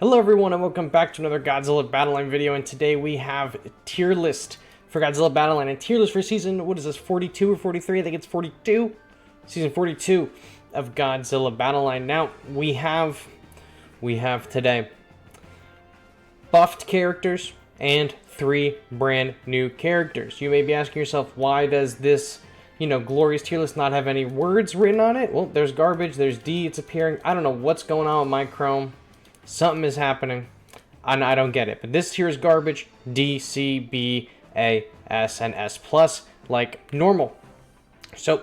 Hello everyone and welcome back to another Godzilla Battle Line video, and today we have a tier list for Godzilla Battle Line and tier list for season, what is this, 42 or 43? I think it's 42. Season 42 of Godzilla Battle Line. Now, we have today buffed characters and 3 brand new characters. You may be asking yourself, why does this, glorious tier list not have any words written on it? Well, there's garbage, there's D, it's appearing. I don't know what's going on with my Chrome. Something is happening, and I don't get it. But this here is garbage. D, C, B, A, S, and S plus, like normal. So,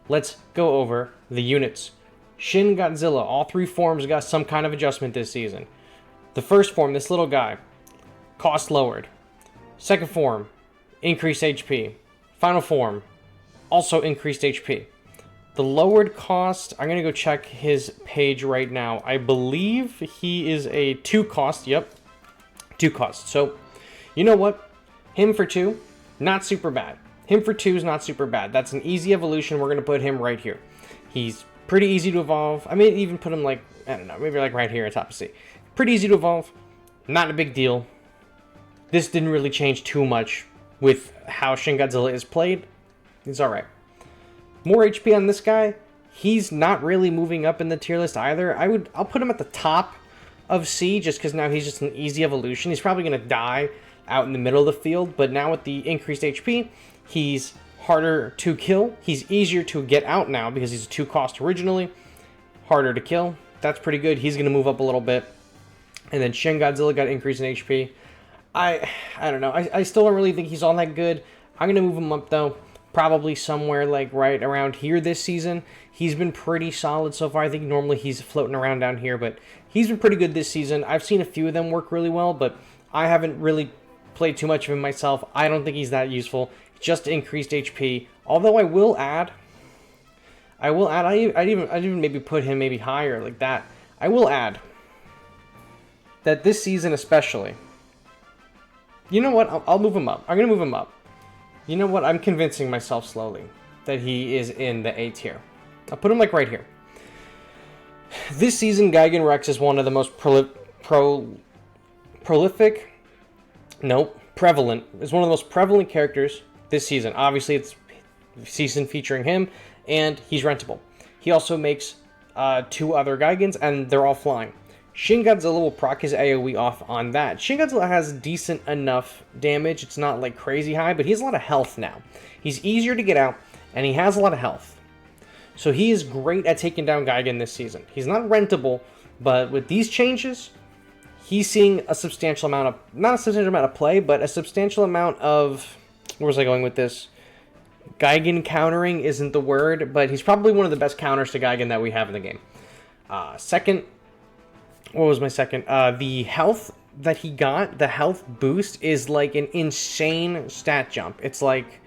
let's go over the units. Shin Godzilla, all 3 forms got some kind of adjustment this season. The first form, this little guy, cost lowered. Second form, increased HP. Final form, also increased HP. The lowered cost, I'm going to go check his page right now. I believe he is a 2 cost. Yep, 2 cost. So, you know what? Him for 2, not super bad. Him for 2 is not super bad. That's an easy evolution. We're going to put him right here. He's pretty easy to evolve. I may even put him like, I don't know, maybe like right here at top of C. Pretty easy to evolve. Not a big deal. This didn't really change too much with how Shin Godzilla is played. It's alright. More HP on this guy. He's not really moving up in the tier list either. I'll put him at the top of C just because now he's just an easy evolution. He's probably going to die out in the middle of the field, but now with the increased HP, he's harder to kill. He's easier to get out now because he's a 2 cost originally. Harder to kill. That's pretty good. He's going to move up a little bit. And then Shin Godzilla got increase in HP. I don't know. I still don't really think he's all that good. I'm going to move him up though. Probably somewhere like right around here this season. He's been pretty solid so far. I think normally he's floating around down here, but he's been pretty good this season. I've seen a few of them work really well, but I haven't really played too much of him myself. I don't think he's that useful. Just increased HP. Although I'd even maybe put him maybe higher like that. I will add that this season especially, you know what? I'll move him up. I'm going to move him up. You know what? I'm convincing myself slowly that he is in the A tier. I'll put him like right here. This season, Gigan Rex is one of the most prevalent. Is one of the most prevalent characters this season. Obviously, it's season featuring him, and he's rentable. He also makes 2 other Gigans, and they're all flying. Shin Godzilla will proc his AoE off on that. Shin Godzilla has decent enough damage. It's not like crazy high, but he has a lot of health now. He's easier to get out, and he has a lot of health. So he is great at taking down Gigan this season. He's not rentable, but with these changes, he's seeing a substantial amount of, not a substantial amount of play, but a substantial amount of, where was I going with this? Gigan countering isn't the word, but he's probably one of the best counters to Gigan that we have in the game. Second, what was my second? The health that he got, the health boost, is like an insane stat jump. It's like,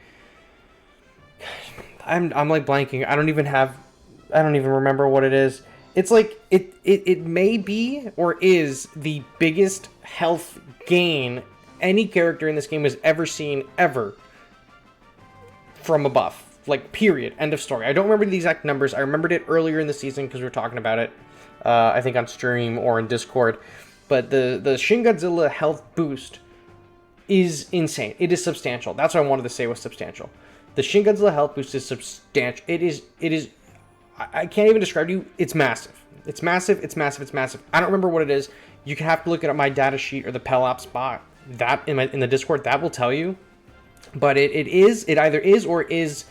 I'm like blanking. I don't even remember what it is. It's like, it may be or is the biggest health gain any character in this game has ever seen, ever, from a buff. Like, period. End of story. I don't remember the exact numbers. I remembered it earlier in the season because we were talking about it. I think on stream or in Discord, but the Shin Godzilla health boost is insane. It is substantial. That's what I wanted to say was substantial. The Shin Godzilla health boost is substantial. It is. I can't even describe to you. It's massive. It's massive. It's massive. It's massive. I don't remember what it is. You can have to look at my data sheet or the Pel spot that in the Discord that will tell you. But it either is or is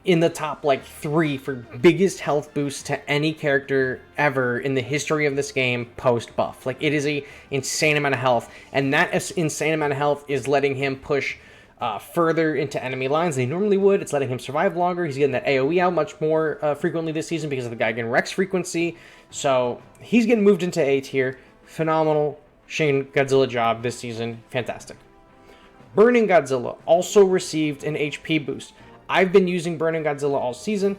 in the top like 3 for biggest health boost to any character ever in the history of this game post buff. Like, it is a insane amount of health, and that insane amount of health is letting him push further into enemy lines than he normally would. It's letting him survive longer. He's getting that AoE out much more frequently this season because of the Gigan Rex frequency. So he's getting moved into A tier. Phenomenal Shin Godzilla job this season. Fantastic. Burning Godzilla also received an HP boost. I've been using Burning Godzilla all season.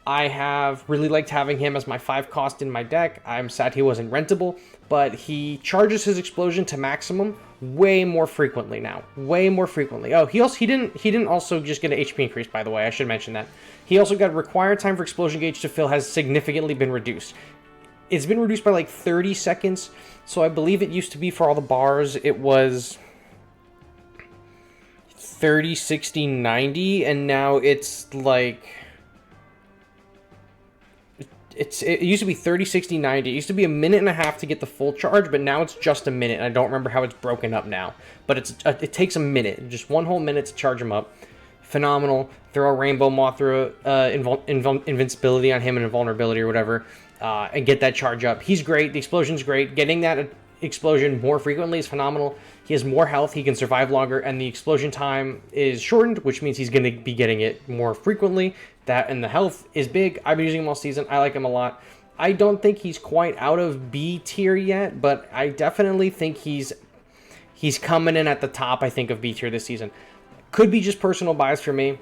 I have really liked having him as my 5 cost in my deck. I'm sad he wasn't rentable, but he charges his explosion to maximum way more frequently now. Way more frequently. Oh, he didn't also just get an HP increase, by the way. I should mention that. He also got required time for explosion gauge to fill has significantly been reduced. It's been reduced by like 30 seconds. So I believe it used to be for all the bars, it was 30, 60, 90, and now it's like... It used to be 30, 60, 90. It used to be a minute and a half to get the full charge, but now it's just a minute, and I don't remember how it's broken up now. But it takes a minute, just one whole minute to charge him up. Phenomenal. Throw a Rainbow Mothra invincibility on him and invulnerability or whatever, and get that charge up. He's great. The explosion's great. Getting that explosion more frequently is phenomenal. He has more health. He can survive longer, and the explosion time is shortened, which means he's going to be getting it more frequently. That and the health is big. I've been using him all season. I like him a lot. I don't think he's quite out of B tier yet, but I definitely think he's coming in at the top, I think, of B tier this season. Could be just personal bias for me,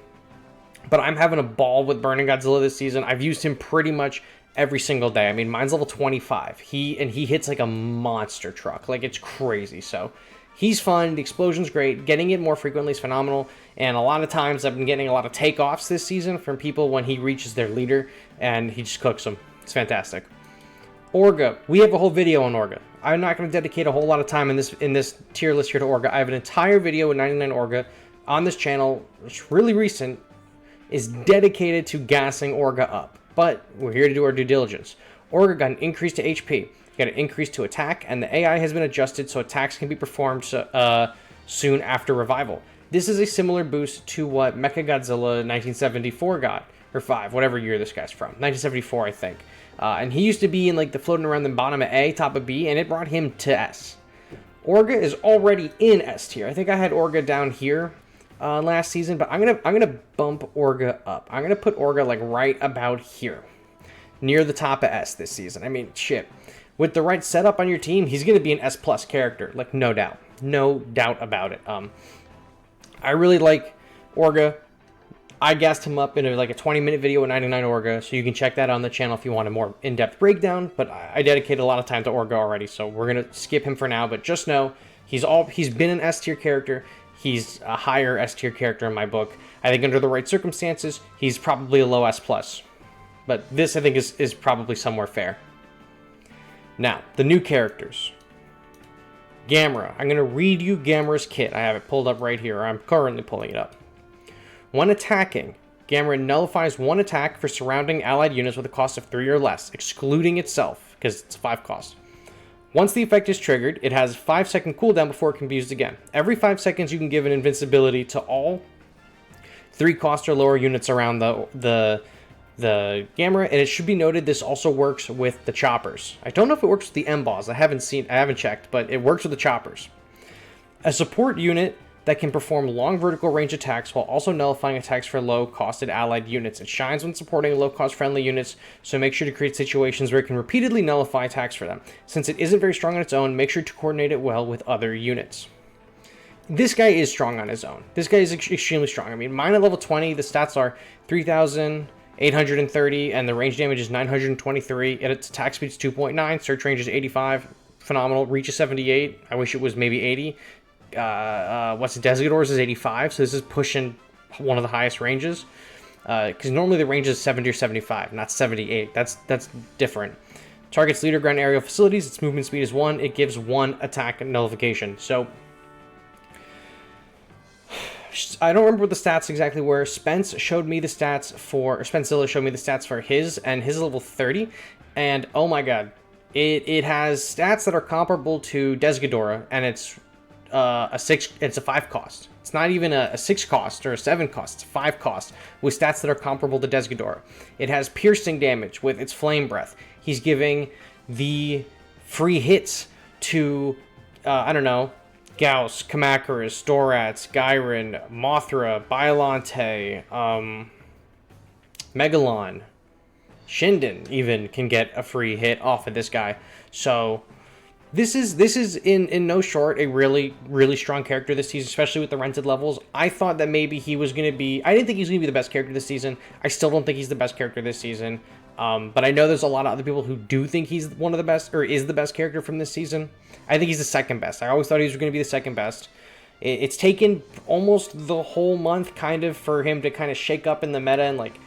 but I'm having a ball with Burning Godzilla this season. I've used him pretty much every single day. I mean, mine's level 25. He hits like a monster truck. Like, it's crazy. So he's fun. The explosion's great. Getting it more frequently is phenomenal. And a lot of times I've been getting a lot of takeoffs this season from people when he reaches their leader, and he just cooks them. It's fantastic. Orga. We have a whole video on Orga. I'm not going to dedicate a whole lot of time in this tier list here to Orga. I have an entire video with 99 Orga on this channel, which is really recent, is dedicated to gassing Orga up. But we're here to do our due diligence. Orga got an increase to HP, got an increase to attack, and the AI has been adjusted so attacks can be performed soon after revival. This is a similar boost to what Mechagodzilla 1974 got, or 5, whatever year this guy's from. 1974, I think. And he used to be in like the floating around the bottom of A, top of B, and it brought him to S. Orga is already in S tier. I think I had Orga down here last season, but I'm gonna bump Orga up. I'm gonna put Orga like right about here, near the top of S this season. I mean, shit. With the right setup on your team, he's gonna be an S+ character, like no doubt about it. I really like Orga. I gassed him up in a 20-minute video with 99 Orga, so you can check that on the channel if you want a more in-depth breakdown. But I dedicated a lot of time to Orga already, so we're gonna skip him for now. But just know he's been an S tier character. He's a higher S tier character in my book. I think under the right circumstances, he's probably a low S+. But this, I think, is probably somewhere fair. Now, the new characters. Gamera. I'm going to read you Gamera's kit. I have it pulled up right here. I'm currently pulling it up. When attacking, Gamera nullifies one attack for surrounding allied units with a cost of 3 or less, excluding itself, because it's 5 cost. Once the effect is triggered, it has a 5-second cooldown before it can be used again. Every 5 seconds, you can give an invincibility to all 3 cost or lower units around the Gamera, and it should be noted this also works with the choppers. I don't know if it works with the M-Boss. I haven't checked, but it works with the choppers. A support unit that can perform long vertical range attacks while also nullifying attacks for low-costed allied units. It shines when supporting low-cost friendly units, so make sure to create situations where it can repeatedly nullify attacks for them. Since it isn't very strong on its own, make sure to coordinate it well with other units. This guy is strong on his own. This guy is extremely strong. I mean, mine at level 20, the stats are 3,830, and the range damage is 923, and its attack speed is 2.9, search range is 85, phenomenal, reach is 78, I wish it was maybe 80. Desigador's is 85, so this is pushing one of the highest ranges. Because normally the range is 70 or 75, not 78. That's different. Targets leader ground aerial facilities. Its movement speed is 1. It gives 1 attack nullification. So I don't remember what the stats exactly were. Spencezilla showed me the stats for his, and his is level 30. And oh my god, it has stats that are comparable to Desigadora, and it's a 5 cost. It's not even a 6 cost or a 7 cost. It's a 5 cost with stats that are comparable to Desigadora. It has piercing damage with its flame breath. He's giving the free hits to Gaus, Kamacuras, Storats, Gyren, Mothra, Biollante, Megalon, Shinden even can get a free hit off of this guy. So This is in no short a really, really strong character this season, especially with the rented levels. I thought that maybe he was going to be... I didn't think he was going to be the best character this season. I still don't think he's the best character this season. But I know there's a lot of other people who do think he's one of the best, or is the best character from this season. I think he's the second best. I always thought he was going to be the second best. It's taken almost the whole month kind of for him to kind of shake up in the meta and like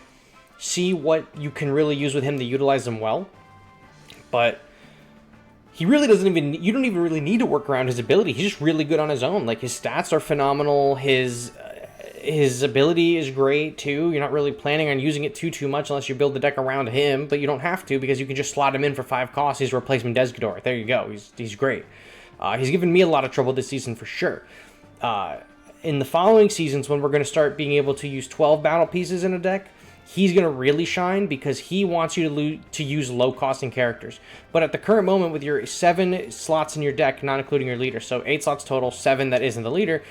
see what you can really use with him to utilize him well. but he really doesn't even, you don't even really need to work around his ability. He's just really good on his own. Like, his stats are phenomenal. His ability is great too. You're not really planning on using it too much unless you build the deck around him, but you don't have to because you can just slot him in for 5 costs. He's a replacement Desgador. There you go. He's great. He's given me a lot of trouble this season for sure. In the following seasons, when we're going to start being able to use 12 battle pieces in a deck, he's going to really shine because he wants you to use low-costing characters. But at the current moment, with your 7 slots in your deck, not including your leader, so 8 slots total, 7 that isn't the leader,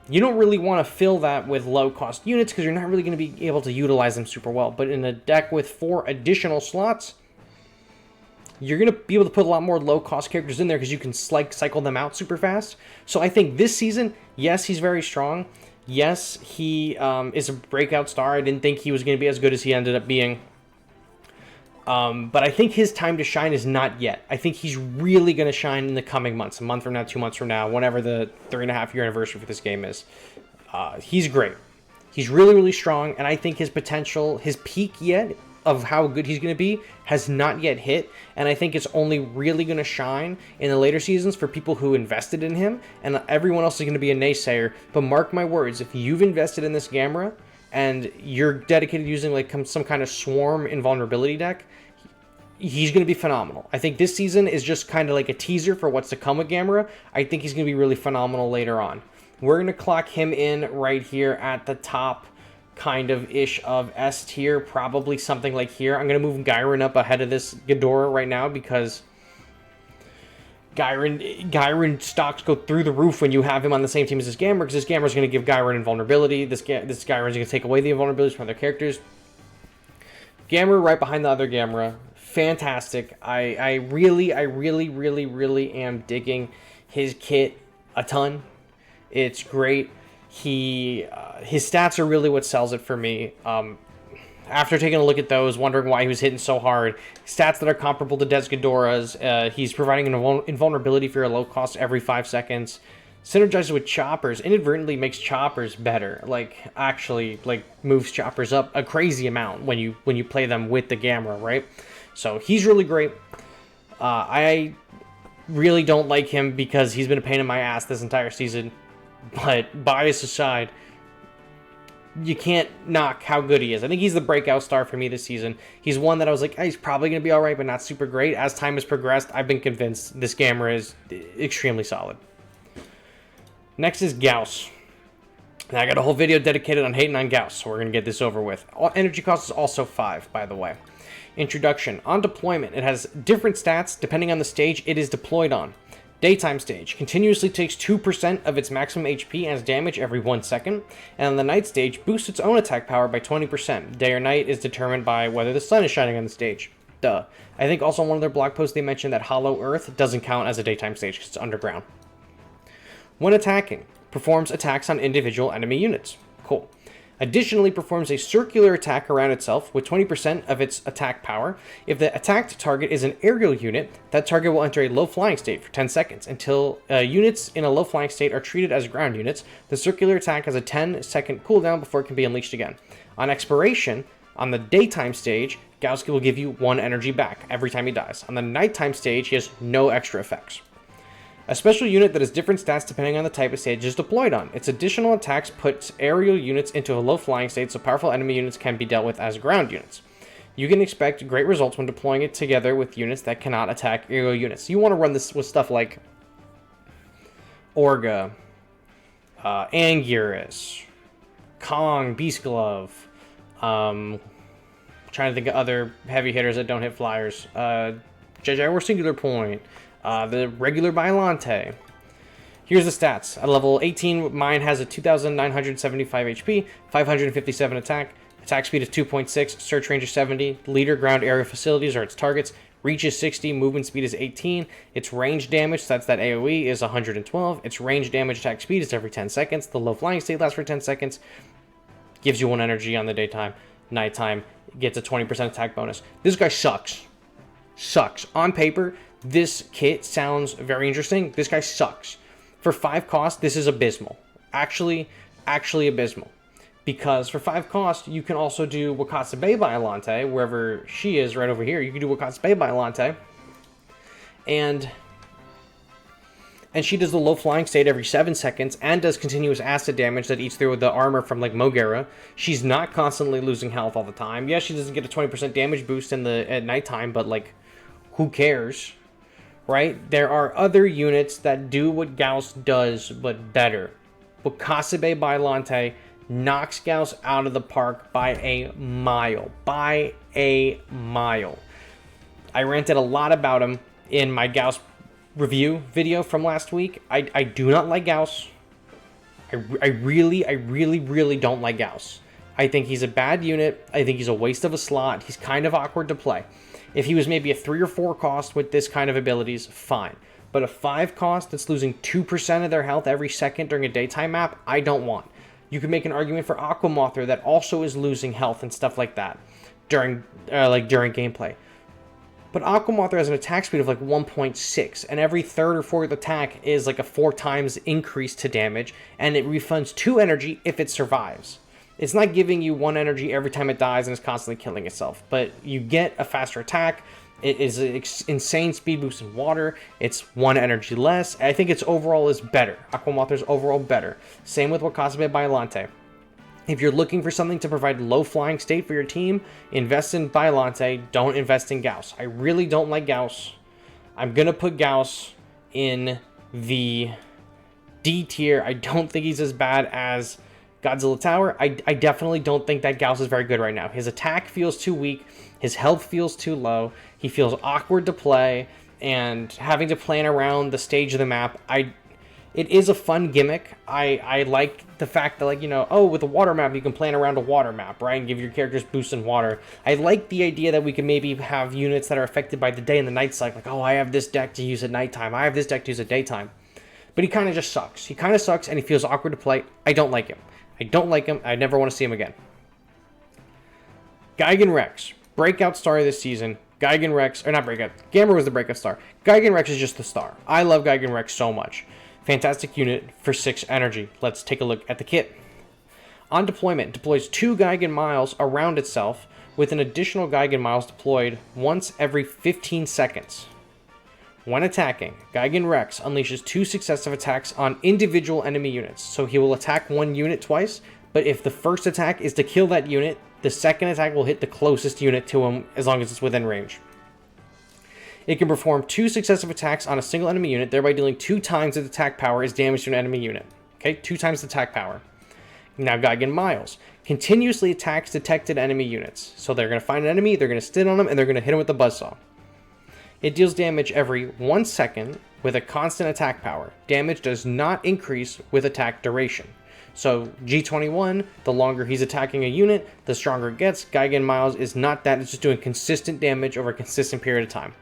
you don't really want to fill that with low-cost units because you're not really going to be able to utilize them super well. But in a deck with 4 additional slots, you're going to be able to put a lot more low-cost characters in there because you can cycle them out super fast. So I think this season, yes, he's very strong. Yes, he is a breakout star. I didn't think he was going to be as good as he ended up being. But I think his time to shine is not yet. I think he's really going to shine in the coming months. A month from now, 2 months from now, whenever the 3.5-year anniversary for this game is. He's great. He's really, really strong. And I think his potential, his peak yet of how good he's going to be has not yet hit. And I think it's only really going to shine in the later seasons for people who invested in him. And everyone else is going to be a naysayer. But mark my words, if you've invested in this Gamera and you're dedicated to using like some kind of swarm invulnerability deck, he's going to be phenomenal. I think this season is just kind of like a teaser for what's to come with Gamera. I think he's going to be really phenomenal later on. We're going to clock him in right here at the top kind of ish of S tier, probably something like here. I'm going to move Gyron up ahead of this Ghidorah right now because Gyron stocks go through the roof when you have him on the same team as this Gamera, because this Gamera is going to give Gyron invulnerability. This Gyron is going to take away the invulnerabilities from other characters. Gamera right behind the other Gamera. Fantastic. I really am digging his kit a ton. It's great. His stats are really what sells it for me. After taking a look at those, wondering why he was hitting so hard, stats that are comparable to Desgadora's. He's providing an invulnerability for your low cost every 5 seconds. Synergizes with choppers, inadvertently makes choppers better. Like, actually, like, moves choppers up a crazy amount when you play them with the Gamera, right? So he's really great. I really don't like him because he's been a pain in my ass this entire season. But bias aside, you can't knock how good he is. I think he's the breakout star for me this season. He's one that I was like, he's probably going to be all right, but not super great. As time has progressed, I've been convinced this Gamera is extremely solid. Next is Gaus. Now, I got a whole video dedicated on hating on Gaus, so we're going to get this over with. Energy cost is also 5, by the way. Introduction. On deployment, it has different stats depending on the stage it is deployed on. Daytime stage continuously takes 2% of its maximum HP as damage every 1 second, and on the night stage boosts its own attack power by 20%. Day or night is determined by whether the sun is shining on the stage. Duh. I think also on one of their blog posts they mentioned that Hollow Earth doesn't count as a daytime stage because it's underground. When attacking, performs attacks on individual enemy units. Cool. Additionally, performs a circular attack around itself with 20% of its attack power. If the attacked target is an aerial unit, that target will enter a low-flying state for 10 seconds. Until units in a low-flying state are treated as ground units, the circular attack has a 10-second cooldown before it can be unleashed again. On expiration, on the daytime stage, Gaus will give you 1 energy back every time he dies. On the nighttime stage, he has no extra effects. A special unit that has different stats depending on the type of stage is deployed on. Its additional attacks puts aerial units into a low flying state, so powerful enemy units can be dealt with as ground units. You can expect great results when deploying it together with units that cannot attack aerial units. You want to run this with stuff like Orga, Anguirus, Kong, Beast Glove, trying to think of other heavy hitters that don't hit flyers, Jaguar Singular Point, the regular Bylante. Here's the stats. At level 18, mine has a 2,975 HP, 557 attack speed is 2.6, search range is 70, leader ground area facilities are its targets, reach is 60, movement speed is 18, its range damage, so that's that AoE, is 112, its range damage attack speed is every 10 seconds, the low flying state lasts for 10 seconds, gives you 1 energy on the daytime, nighttime, gets a 20% attack bonus. This guy sucks. Sucks. On paper, this kit sounds very interesting. This guy sucks. For 5 cost, this is abysmal. Actually abysmal. Because for 5 cost, you can also do Wakatsube Bylante, wherever she is right over here. You can do Wakatsube Bylante. And she does the low flying state every 7 seconds and does continuous acid damage that eats through the armor from like Mogera. She's not constantly losing health all the time. Yeah, she doesn't get a 20% damage boost at nighttime, but like, who cares? Right? There are other units that do what Gaus does, but better. But Kasabe Bylante knocks Gaus out of the park by a mile. By a mile. I ranted a lot about him in my Gaus review video from last week. I do not like Gaus. I really don't like Gaus. I think he's a bad unit. I think he's a waste of a slot. He's kind of awkward to play. If he was maybe a 3 or 4 cost with this kind of abilities, fine. But a 5 cost that's losing 2% of their health every second during a daytime map, I don't want. You could make an argument for Aquamothra that also is losing health and stuff like that during gameplay. But Aquamothra has an attack speed of like 1.6, and every 3rd or 4th attack is like a 4 times increase to damage, and it refunds 2 energy if it survives. It's not giving you 1 energy every time it dies and is constantly killing itself, but you get a faster attack. It is an insane speed boost in water. It's 1 energy less. I think its overall is better. Aquamothra's overall better. Same with Wakasabe Bylante. If you're looking for something to provide low flying state for your team, invest in Bylante, don't invest in Gaus. I really don't like Gaus. I'm going to put Gaus in the D tier. I don't think he's as bad as Godzilla Tower. I definitely don't think that Gaus is very good right now. His attack feels too weak. His health feels too low. He feels awkward to play, and having to plan around the stage of the map, it is a fun gimmick. I like the fact that, like, you know, oh, with a water map, you can plan around a water map, right? And give your characters boosts in water. I like the idea that we can maybe have units that are affected by the day and the night cycle. Like, oh, I have this deck to use at nighttime. I have this deck to use at daytime. But he kind of just sucks. He kind of sucks, and he feels awkward to play. I don't like him. I don't like him. I never want to see him again. Gigan Rex. Breakout star this season. Gigan Rex, or not breakout. Gamera was the breakout star. Gigan Rex is just the star. I love Gigan Rex so much. Fantastic unit for 6 energy. Let's take a look at the kit. On deployment, deploys 2 Gigan Miles around itself with an additional Gigan Miles deployed once every 15 seconds. When attacking, Gigan Rex unleashes 2 successive attacks on individual enemy units. So he will attack 1 unit twice, but if the first attack is to kill that unit, the second attack will hit the closest unit to him as long as it's within range. It can perform 2 successive attacks on a single enemy unit, thereby dealing 2 times its attack power is damage to an enemy unit. Okay, 2 times the attack power. Now Gigan Miles continuously attacks detected enemy units. So they're going to find an enemy, they're going to sit on them, and they're going to hit him with the buzzsaw. It deals damage every 1 second with a constant attack power. Damage does not increase with attack duration. So G21, the longer he's attacking a unit, the stronger it gets. Gigan Miles is not that, it's just doing consistent damage over a consistent period of time.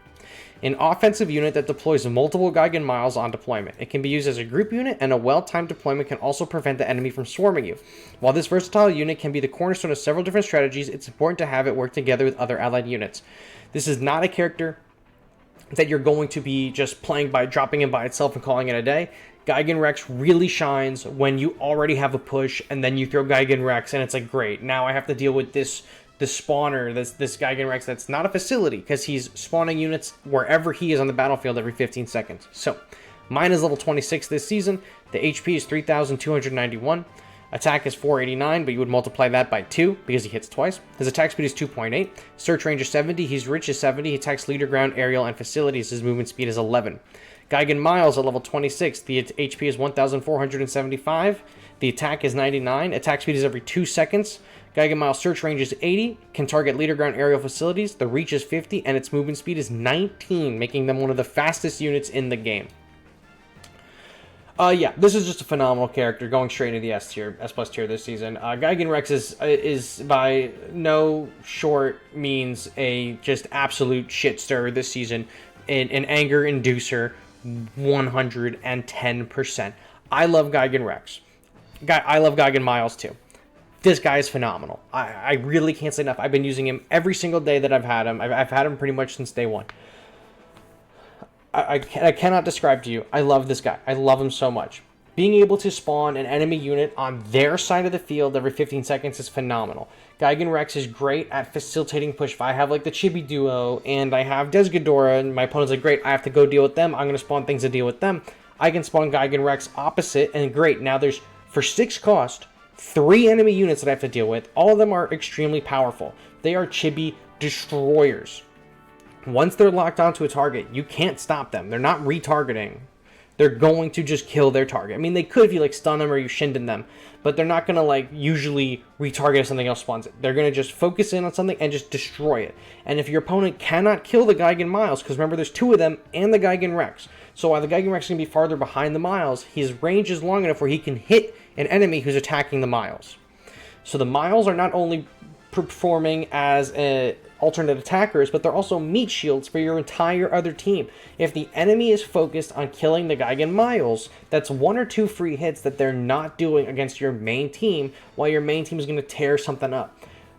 An offensive unit that deploys multiple Gigan Miles on deployment. It can be used as a group unit, and a well-timed deployment can also prevent the enemy from swarming you. While this versatile unit can be the cornerstone of several different strategies, it's important to have it work together with other allied units. This is not a character that you're going to be just playing by dropping in by itself and calling it a day. Gigan Rex really shines when you already have a push, and then you throw Gigan Rex, and it's like, great, now I have to deal with this spawner, this Gigan Rex that's not a facility, because he's spawning units wherever he is on the battlefield every 15 seconds. So, mine is level 26 this season. The HP is 3,291. Attack is 489, but you would multiply that by 2 because he hits twice. His attack speed is 2.8. Search range is 70. He's rich is 70. He attacks leader, ground, aerial, and facilities. His movement speed is 11. Gigan Miles at level 26. The HP is 1,475. The attack is 99. Attack speed is every 2 seconds. Gigan Miles search range is 80. Can target leader, ground, aerial facilities. The reach is 50. And its movement speed is 19, making them one of the fastest units in the game. Yeah, this is just a phenomenal character going straight into the S tier, S plus tier this season. Gigan Rex is by no short means a just absolute shit stirrer this season. An anger inducer, 110%. I love Gigan Rex. I love Gigan Miles too. This guy is phenomenal. I really can't say enough. I've been using him every single day that I've had him. I've had him pretty much since day one. I cannot describe to you. I love this guy. I love him so much. Being able to spawn an enemy unit on their side of the field every 15 seconds is phenomenal. Gigan Rex is great at facilitating push. If I have like the Chibi duo and I have Desghidorah and my opponent's like, great, I have to go deal with them. I'm going to spawn things to deal with them. I can spawn Gigan Rex opposite, and great. Now there's, for 6 cost, 3 enemy units that I have to deal with. All of them are extremely powerful. They are Chibi destroyers. Once they're locked onto a target, you can't stop them. They're not retargeting. They're going to just kill their target. I mean, they could if you like stun them or you Shinden them, but they're not going to like usually retarget if something else spawns it. They're going to just focus in on something and just destroy it. And if your opponent cannot kill the Gigan Miles, because remember there's 2 of them and the Gigan Rex, so while the Gigan Rex is going to be farther behind the Miles, his range is long enough where he can hit an enemy who's attacking the Miles. So the Miles are not only performing as alternate attackers, but they're also meat shields for your entire other team. If the enemy is focused on killing the Gigan Miles, that's 1 or 2 free hits that they're not doing against your main team, while your main team is going to tear something up.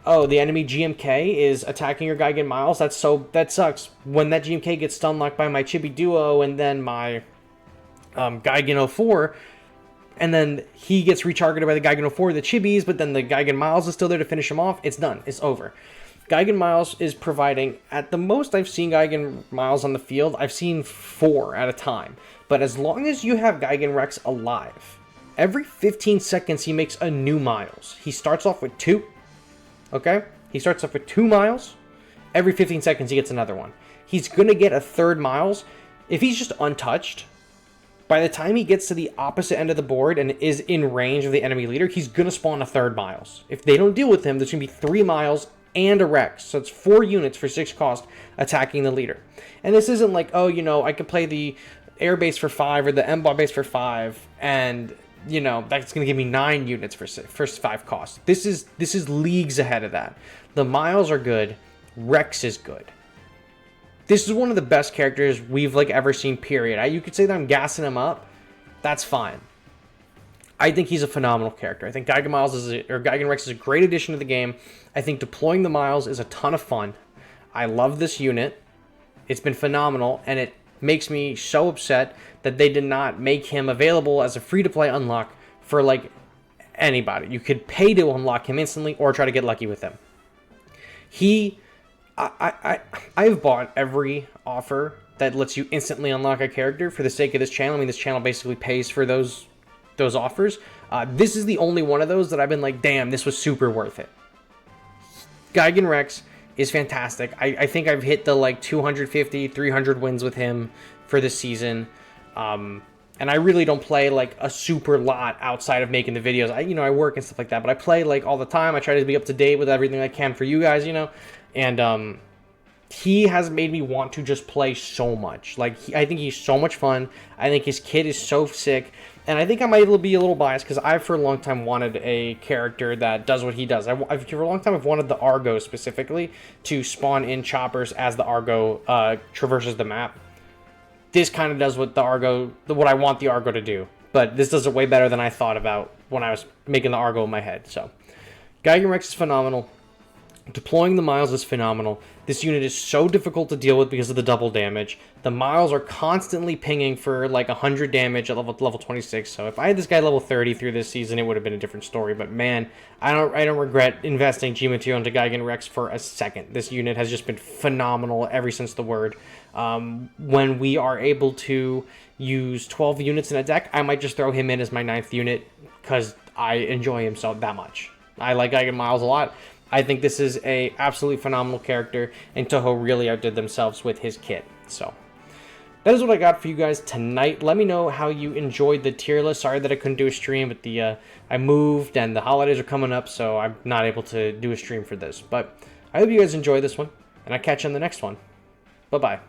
Oh, the enemy GMK is attacking your Gigan Miles. That sucks. When that GMK gets stun locked by my Chibi Duo and then my Gigan 04, and then he gets retargeted by the Gigan 04, the Chibis, but then the Gigan Miles is still there to finish him off. It's done. It's over. Gigan Miles is providing, at the most I've seen Gigan Miles on the field, I've seen 4 at a time. But as long as you have Gigan Rex alive, every 15 seconds he makes a new Miles. He starts off with 2, okay? He starts off with 2 Miles. Every 15 seconds he gets another one. He's going to get a 3rd Miles. If he's just untouched, by the time he gets to the opposite end of the board and is in range of the enemy leader, he's going to spawn a 3rd Miles. If they don't deal with him, there's going to be 3 Miles and a Rex. So it's 4 units for 6 cost attacking the leader. And this isn't like, oh, you know, I could play the air base for 5 or the M-bot base for 5 and, you know, that's going to give me 9 units for 5 cost. This is leagues ahead of that. The Miles are good. Rex is good. This is one of the best characters we've like ever seen, period. You could say that I'm gassing him up. That's fine. I think he's a phenomenal character. I think Gigan Rex is a great addition to the game. I think deploying the Miles is a ton of fun. I love this unit. It's been phenomenal, and it makes me so upset that they did not make him available as a free-to-play unlock for like anybody. You could pay to unlock him instantly or try to get lucky with him. I've bought every offer that lets you instantly unlock a character for the sake of this channel. I mean, this channel basically pays for those offers. This is the only one of those that I've been like, damn, this was super worth it. Gigan Rex is fantastic. I think I've hit the like 250, 300 wins with him for this season. And I really don't play like a super lot outside of making the videos. I work and stuff like that, but I play like all the time. I try to be up to date with everything I can for you guys, and he has made me want to just play so much. Like, I think he's so much fun. I think his kit is so sick. And I think I might be a little biased because I, for a long time, wanted a character that does what he does. For a long time, I've wanted the Argo specifically to spawn in choppers as the Argo traverses the map. This kind of does what what I want the Argo to do. But this does it way better than I thought about when I was making the Argo in my head. So, Gigan Rex is phenomenal. Deploying the Miles is phenomenal. This unit is so difficult to deal with because of the double damage. The Miles are constantly pinging for like 100 damage at level 26. So if I had this guy level 30 through this season, it would have been a different story. But man, I don't regret investing G material into Gigan Rex for a second. This unit has just been phenomenal ever since the word. When we are able to use 12 units in a deck, I might just throw him in as my 9th unit because I enjoy him that much. I like Gigan Miles a lot. I think this is a absolutely phenomenal character, and Toho really outdid themselves with his kit. So, that is what I got for you guys tonight. Let me know how you enjoyed the tier list. Sorry that I couldn't do a stream, but I moved, and the holidays are coming up, so I'm not able to do a stream for this. But I hope you guys enjoy this one, and I'll catch you on the next one. Bye-bye.